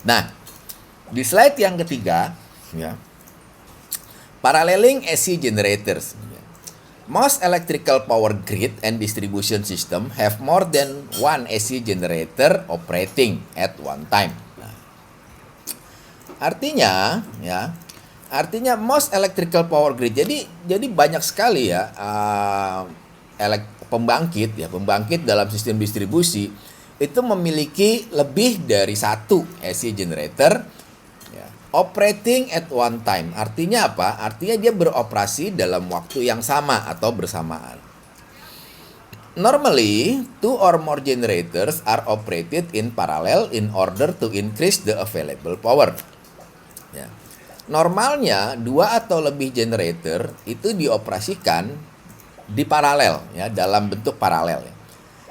Nah, di slide yang ketiga, ya, paralleling AC generators. Most electrical power grid and distribution system have more than one AC generator operating at one time. Nah, artinya most electrical power grid. Jadi banyak sekali ya pembangkit dalam sistem distribusi itu memiliki lebih dari satu AC generator ya, operating at one time. Artinya apa? Artinya dia beroperasi dalam waktu yang sama atau bersamaan. Normally, two or more generators are operated in parallel in order to increase the available power. Ya. Normalnya dua atau lebih generator itu dioperasikan di paralel ya, dalam bentuk paralel ya.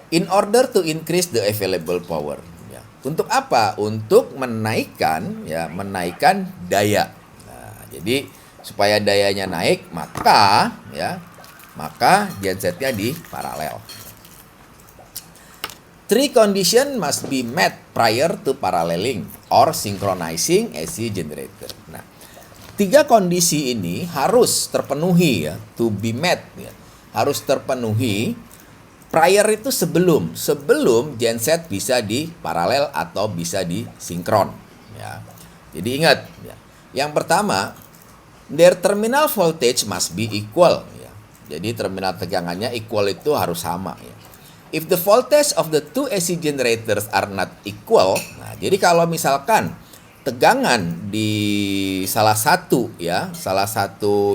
In order to increase the available power ya. Untuk apa? Untuk menaikkan daya. Nah, jadi supaya dayanya naik maka gensetnya di paralel. Three conditions must be met prior to paralleling or synchronizing AC generator. Nah, tiga kondisi ini harus terpenuhi ya, to be met ya. Harus terpenuhi prior itu sebelum genset bisa di paralel atau bisa di sinkron ya. Jadi ingat ya. Yang pertama, their terminal voltage must be equal ya. Jadi terminal tegangannya equal itu harus sama ya. If the voltage of the two AC generators are not equal, nah jadi kalau misalkan tegangan di salah satu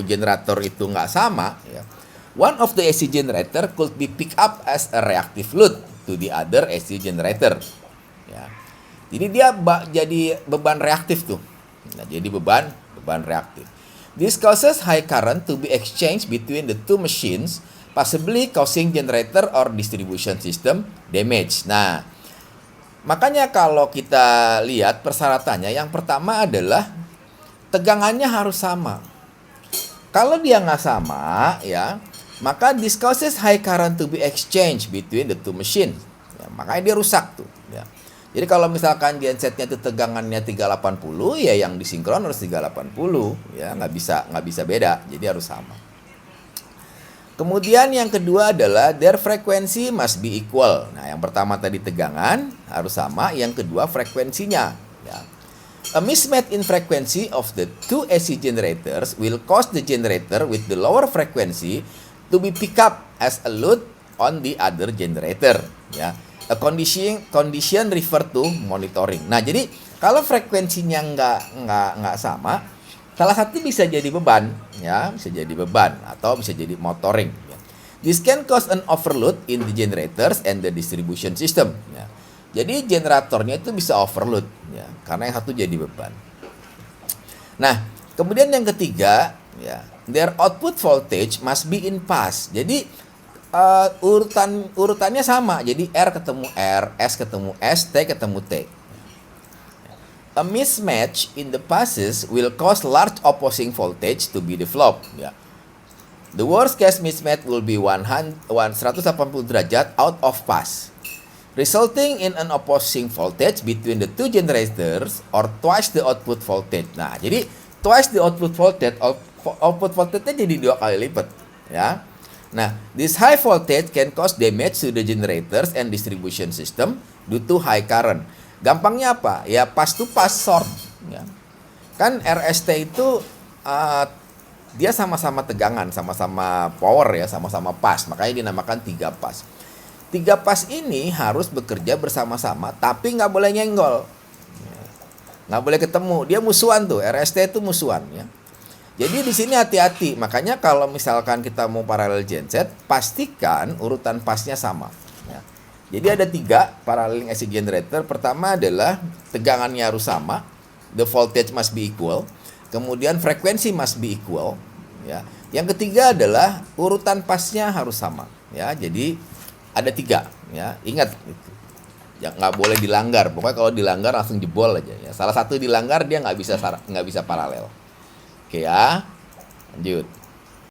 generator itu nggak sama ya, one of the AC generator could be picked up as a reactive load to the other AC generator ya. Jadi dia jadi beban reaktif tuh. Nah, jadi beban reaktif. This causes high current to be exchanged between the two machines, possibly causing generator or distribution system damage. Nah, makanya kalau kita lihat persyaratannya, yang pertama adalah tegangannya harus sama. Kalau dia nggak sama, ya, maka this causes high current to be exchanged between the two machines. Ya, makanya dia rusak tuh. Ya. Jadi kalau misalkan gensetnya itu tegangannya 380, ya yang disinkron harus 380, ya nggak bisa beda. Jadi harus sama. Kemudian yang kedua adalah their frequency must be equal. Nah, yang pertama tadi tegangan harus sama, yang kedua frekuensinya. Ya. A mismatch in frequency of the two AC generators will cause the generator with the lower frequency to be picked up as a load on the other generator. Ya. A condition refer to monitoring. Nah, jadi kalau frekuensinya nggak sama, salah satu bisa jadi beban, ya, bisa jadi beban atau bisa jadi motoring. Ya. This can cause an overload in the generators and the distribution system. Ya. Jadi generatornya itu bisa overload, ya, karena yang satu jadi beban. Nah, kemudian yang ketiga, ya, their output voltage must be in phase. Jadi urutannya sama. Jadi R ketemu R, S ketemu S, T ketemu T. A mismatch in the phases will cause large opposing voltage to be developed. Ya. The worst case mismatch will be 180 derajat out of phase, resulting in an opposing voltage between the two generators or twice the output voltage. Nah, jadi twice the output voltage-nya jadi 2 kali lipat, ya. Nah, this high voltage can cause damage to the generators and distribution system due to high current. Gampangnya apa? Ya pas to pas short. Ya. Kan RST itu dia sama-sama tegangan, sama-sama power ya, sama-sama pas. Makanya dinamakan 3 pas. 3 pas ini harus bekerja bersama-sama, tapi nggak boleh nyenggol. Nggak boleh ketemu. Dia musuhan tuh. RST itu musuhan ya. Jadi di sini hati-hati. Makanya kalau misalkan kita mau paralel genset, pastikan urutan pasnya sama. Ya. Jadi ada 3 paralleling AC generator. Pertama adalah tegangannya harus sama, the voltage must be equal. Kemudian frekuensi must be equal. Ya. Yang ketiga adalah urutan pasnya harus sama. Ya, jadi ada 3. Ya, ingat itu. Ya, nggak boleh dilanggar. Pokoknya kalau dilanggar langsung jebol aja. Ya. Salah satu dilanggar dia nggak bisa paralel. Oke ya, lanjut.